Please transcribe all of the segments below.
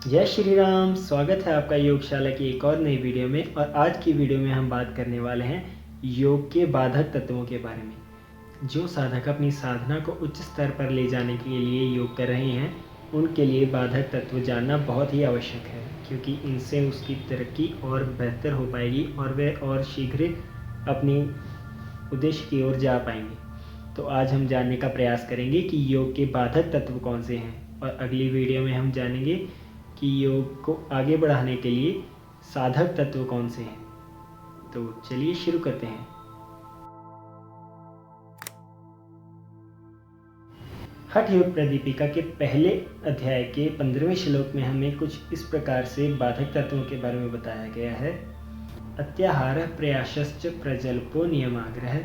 जय श्री राम। स्वागत है आपका योगशाला की एक और नई वीडियो में। और आज की वीडियो में हम बात करने वाले हैं योग के बाधक तत्वों के बारे में। जो साधक अपनी साधना को उच्च स्तर पर ले जाने के लिए योग कर रहे हैं उनके लिए बाधक तत्व जानना बहुत ही आवश्यक है, क्योंकि इनसे उसकी तरक्की और बेहतर हो पाएगी और वे और शीघ्र अपनी उद्देश्य की ओर जा पाएंगे। तो आज हम जानने का प्रयास करेंगे कि योग के बाधक तत्व कौन से हैं, और अगली वीडियो में हम जानेंगे कि योग को आगे बढ़ाने के लिए साधक तत्व कौन से हैं। तो चलिए शुरू करते हैं। हठ योग प्रदीपिका के पहले अध्याय के 15वें श्लोक में हमें कुछ इस प्रकार से बाधक तत्वों के बारे में बताया गया है। अत्याहार प्रयासश्च प्रजल्पो नियमाग्रह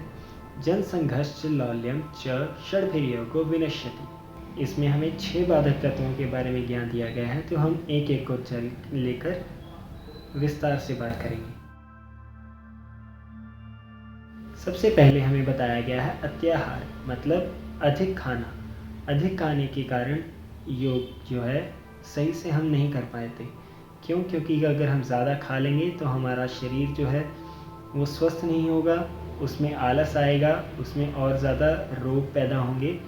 जनसंघश्च लौल्यम च षड्भिर्योगो विनश्यति। इसमें हमें 6 बाधक तत्वों के बारे में ज्ञान दिया गया है, तो हम एक एक को लेकर विस्तार से बात करेंगे। सबसे पहले हमें बताया गया है अत्याहार, मतलब अधिक खाना। अधिक खाने के कारण योग जो है सही से हम नहीं कर पाए थे। क्यों? क्योंकि अगर हम ज़्यादा खा लेंगे तो हमारा शरीर जो है वो स्वस्थ नहीं होगा, उसमें आलस आएगा, उसमें और ज़्यादा रोग पैदा होंगे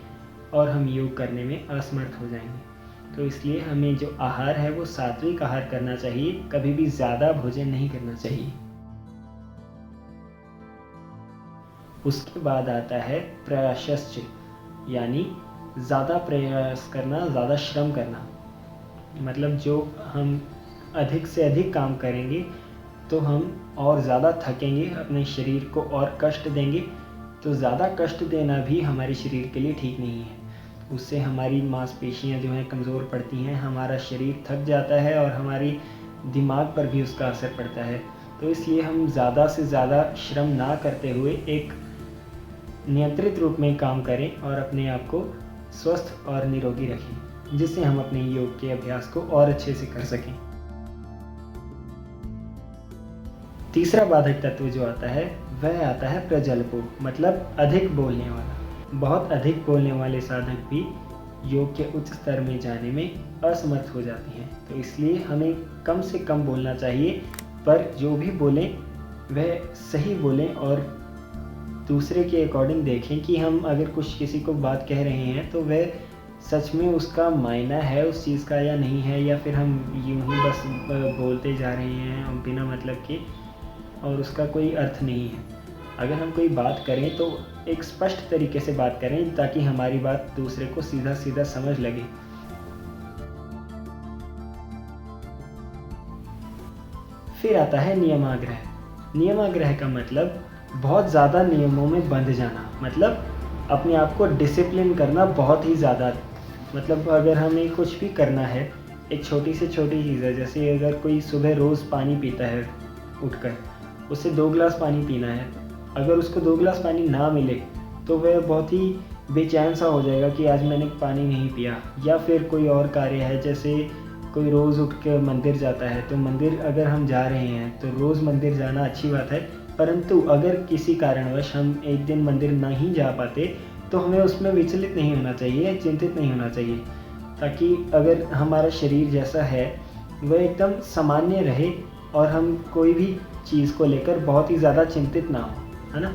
और हम योग करने में असमर्थ हो जाएंगे। तो इसलिए हमें जो आहार है वो सात्विक आहार करना चाहिए, कभी भी ज़्यादा भोजन नहीं करना चाहिए। उसके बाद आता है प्रयासश्च, यानी ज़्यादा प्रयास करना, ज़्यादा श्रम करना। मतलब जो हम अधिक से अधिक काम करेंगे तो हम और ज़्यादा थकेंगे, अपने शरीर को और कष्ट देंगे। तो ज़्यादा कष्ट देना भी हमारे शरीर के लिए ठीक नहीं है। उससे हमारी मांसपेशियां जो हैं कमज़ोर पड़ती हैं, हमारा शरीर थक जाता है और हमारी दिमाग पर भी उसका असर पड़ता है। तो इसलिए हम ज़्यादा से ज़्यादा श्रम ना करते हुए एक नियंत्रित रूप में काम करें और अपने आप को स्वस्थ और निरोगी रखें, जिससे हम अपने योग के अभ्यास को और अच्छे से कर सकें। तीसरा बाधक तत्व जो आता है वह आता है प्रजल्पो, मतलब अधिक बोलने वाला। बहुत अधिक बोलने वाले साधक भी योग के उच्च स्तर में जाने में असमर्थ हो जाती हैं। तो इसलिए हमें कम से कम बोलना चाहिए, पर जो भी बोलें वह सही बोलें और दूसरे के अकॉर्डिंग देखें कि हम अगर कुछ किसी को बात कह रहे हैं तो वह सच में उसका मायना है उस चीज़ का या नहीं है, या फिर हम यूं ही बस बोलते जा रहे हैं बिना मतलब के और उसका कोई अर्थ नहीं है। अगर हम कोई बात करें तो एक स्पष्ट तरीके से बात करें, ताकि हमारी बात दूसरे को सीधा सीधा समझ लगे। फिर आता है नियमाग्रह। नियमाग्रह का मतलब बहुत ज़्यादा नियमों में बंध जाना, मतलब अपने आप को डिसिप्लिन करना बहुत ही ज़्यादा। मतलब अगर हमें कुछ भी करना है, एक छोटी से छोटी चीज़ है, जैसे अगर कोई सुबह रोज़ पानी पीता है उठकर, उसे 2 गिलास पानी पीना है। अगर उसको 2 गिलास पानी ना मिले तो वह बहुत ही बेचैन सा हो जाएगा कि आज मैंने पानी नहीं पिया। या फिर कोई और कार्य है, जैसे कोई रोज़ उठ कर मंदिर जाता है, तो मंदिर अगर हम जा रहे हैं तो रोज़ मंदिर जाना अच्छी बात है, परंतु अगर किसी कारणवश हम एक दिन मंदिर नहीं जा पाते तो हमें उसमें विचलित नहीं होना चाहिए, चिंतित नहीं होना चाहिए, ताकि अगर हमारा शरीर जैसा है वह एकदम सामान्य रहे और हम कोई भी चीज़ को लेकर बहुत ही ज़्यादा चिंतित ना हो, है ना।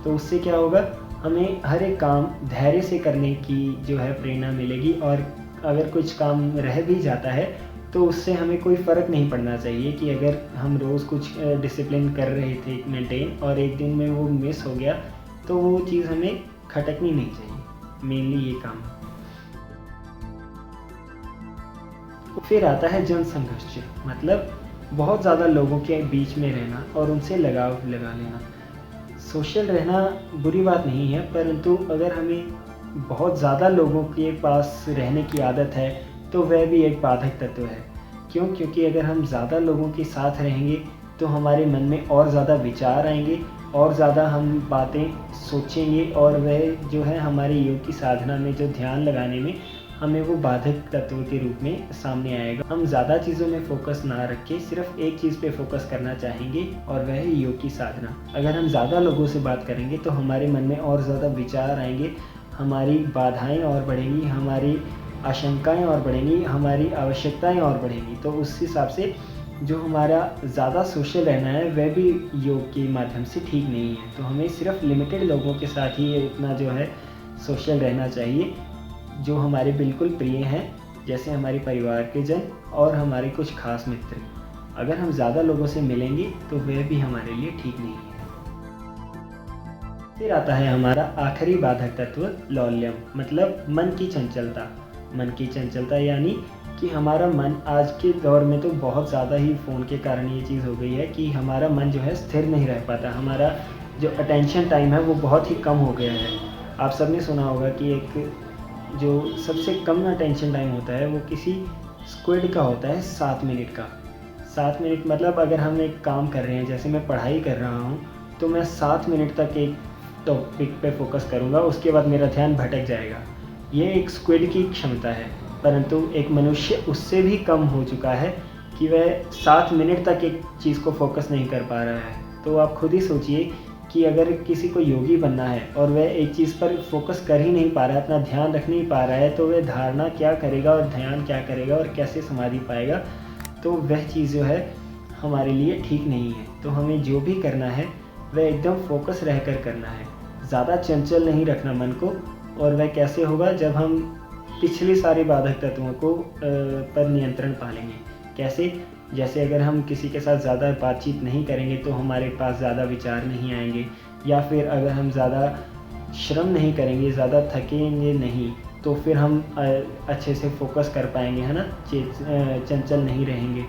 तो उससे क्या होगा, हमें हर एक काम धैर्य से करने की जो है प्रेरणा मिलेगी। और अगर कुछ काम रह भी जाता है तो उससे हमें कोई फ़र्क नहीं पड़ना चाहिए कि अगर हम रोज़ कुछ डिसिप्लिन कर रहे थे मेंटेन और एक दिन में वो मिस हो गया तो वो चीज़ हमें खटकनी नहीं चाहिए। मेनली ये काम। फिर आता है जनसंघर्ष, मतलब बहुत ज़्यादा लोगों के बीच में रहना और उनसे लगाव लगा लेना। सोशल रहना बुरी बात नहीं है, परंतु अगर हमें बहुत ज़्यादा लोगों के पास रहने की आदत है तो वह भी एक बाधक तत्व है। क्यों? क्योंकि अगर हम ज़्यादा लोगों के साथ रहेंगे तो हमारे मन में और ज़्यादा विचार आएंगे और ज़्यादा हम बातें सोचेंगे, और वह जो है हमारे योग की साधना में जो ध्यान लगाने में हमें वो बाधक तत्व के रूप में सामने आएगा। हम ज़्यादा चीज़ों में फोकस ना रख के सिर्फ एक चीज़ पे फोकस करना चाहेंगे, और वह है योग की साधना। अगर हम ज़्यादा लोगों से बात करेंगे तो हमारे मन में और ज़्यादा विचार आएंगे, हमारी बाधाएं और बढ़ेंगी, हमारी आशंकाएं और बढ़ेंगी, हमारी आवश्यकताएं और बढ़ेंगी। तो उस हिसाब से जो हमारा ज़्यादा सोशल रहना है वह भी योग के माध्यम से ठीक नहीं है। तो हमें सिर्फ लिमिटेड लोगों के साथ ही इतना जो है सोशल रहना चाहिए, जो हमारे बिल्कुल प्रिय हैं, जैसे हमारे परिवार के जन और हमारे कुछ खास मित्र। अगर हम ज़्यादा लोगों से मिलेंगे तो वह भी हमारे लिए ठीक नहीं है। फिर आता है हमारा आखिरी बाधक तत्व लौल्यम, मतलब मन की चंचलता। मन की चंचलता यानी कि हमारा मन आज के दौर में तो बहुत ज़्यादा ही फ़ोन के कारण ये चीज़ हो गई है कि हमारा मन जो है स्थिर नहीं रह पाता। हमारा जो अटेंशन टाइम है वो बहुत ही कम हो गया है। आप सब ने सुना होगा कि एक जो सबसे कम अटेंशन टाइम होता है वो किसी स्क्विड का होता है 7 मिनट का। 7 मिनट मतलब अगर हम एक काम कर रहे हैं, जैसे मैं पढ़ाई कर रहा हूँ, तो मैं 7 मिनट तक एक टॉपिक पे फोकस करूँगा, उसके बाद मेरा ध्यान भटक जाएगा। ये एक स्क्विड की क्षमता है, परंतु एक मनुष्य उससे भी कम हो चुका है कि वह 7 मिनट तक एक चीज़ को फोकस नहीं कर पा रहा है। तो आप खुद ही सोचिए कि अगर किसी को योगी बनना है और वह एक चीज़ पर फोकस कर ही नहीं पा रहा है, अपना ध्यान रख नहीं पा रहा है, तो वह धारणा क्या करेगा और ध्यान क्या करेगा और कैसे समाधि पाएगा। तो वह चीज़ जो है हमारे लिए ठीक नहीं है। तो हमें जो भी करना है वह एकदम फोकस रहकर करना है, ज़्यादा चंचल नहीं रखना मन को। और वह कैसे होगा, जब हम पिछले सारे बाधक तत्वों को पर नियंत्रण पा लेंगे। कैसे? जैसे अगर हम किसी के साथ ज़्यादा बातचीत नहीं करेंगे तो हमारे पास ज़्यादा विचार नहीं आएंगे, या फिर अगर हम ज़्यादा श्रम नहीं करेंगे, ज़्यादा थकेंगे नहीं, तो फिर हम अच्छे से फोकस कर पाएंगे, है ना, चंचल नहीं रहेंगे।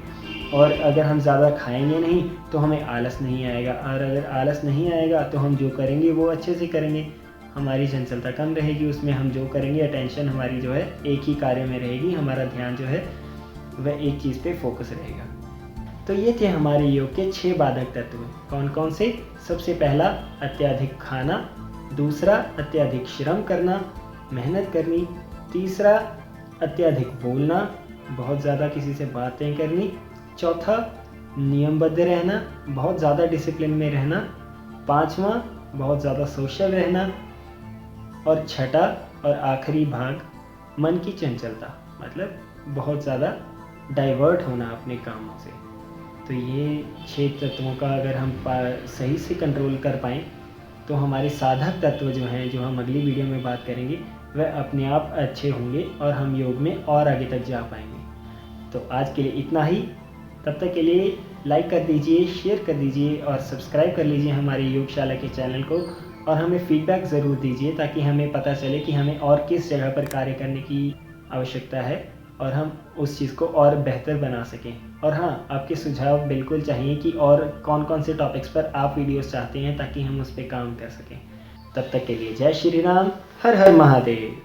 और अगर हम ज़्यादा खाएंगे नहीं तो हमें आलस नहीं आएगा, और अगर आलस नहीं आएगा तो हम जो करेंगे वो अच्छे से करेंगे, हमारी चंचलता कम रहेगी, उसमें हम जो करेंगे अटेंशन हमारी जो है एक ही कार्य में रहेगी, हमारा ध्यान जो है वह एक चीज़ पे फोकस रहेगा। तो ये थे हमारे योग के 6 बाधक तत्व। कौन कौन से? सबसे पहला अत्यधिक खाना, दूसरा अत्यधिक श्रम करना, मेहनत करनी, तीसरा अत्यधिक बोलना, बहुत ज़्यादा किसी से बातें करनी, चौथा नियमबद्ध रहना, बहुत ज़्यादा डिसिप्लिन में रहना, पांचवा बहुत ज़्यादा सोशल रहना, और छठा और आखिरी भाग मन की चंचलता, मतलब बहुत ज़्यादा डाइवर्ट होना अपने कामों से। तो ये 6 तत्वों का अगर हम सही से कंट्रोल कर पाएँ तो हमारे साधक तत्व जो हैं, जो हम अगली वीडियो में बात करेंगे, वह अपने आप अच्छे होंगे और हम योग में और आगे तक जा पाएंगे। तो आज के लिए इतना ही। तब तक के लिए लाइक कर दीजिए, शेयर कर दीजिए और सब्सक्राइब कर लीजिए हमारी योगशाला के चैनल को, और हमें फीडबैक ज़रूर दीजिए ताकि हमें पता चले कि हमें और किस जगह पर कार्य करने की आवश्यकता है और हम उस चीज़ को और बेहतर बना सकें। और हाँ, आपके सुझाव बिल्कुल चाहिए कि और कौन कौन से टॉपिक्स पर आप वीडियोस चाहते हैं ताकि हम उस पर काम कर सकें। तब तक के लिए जय श्री राम, हर हर महादेव।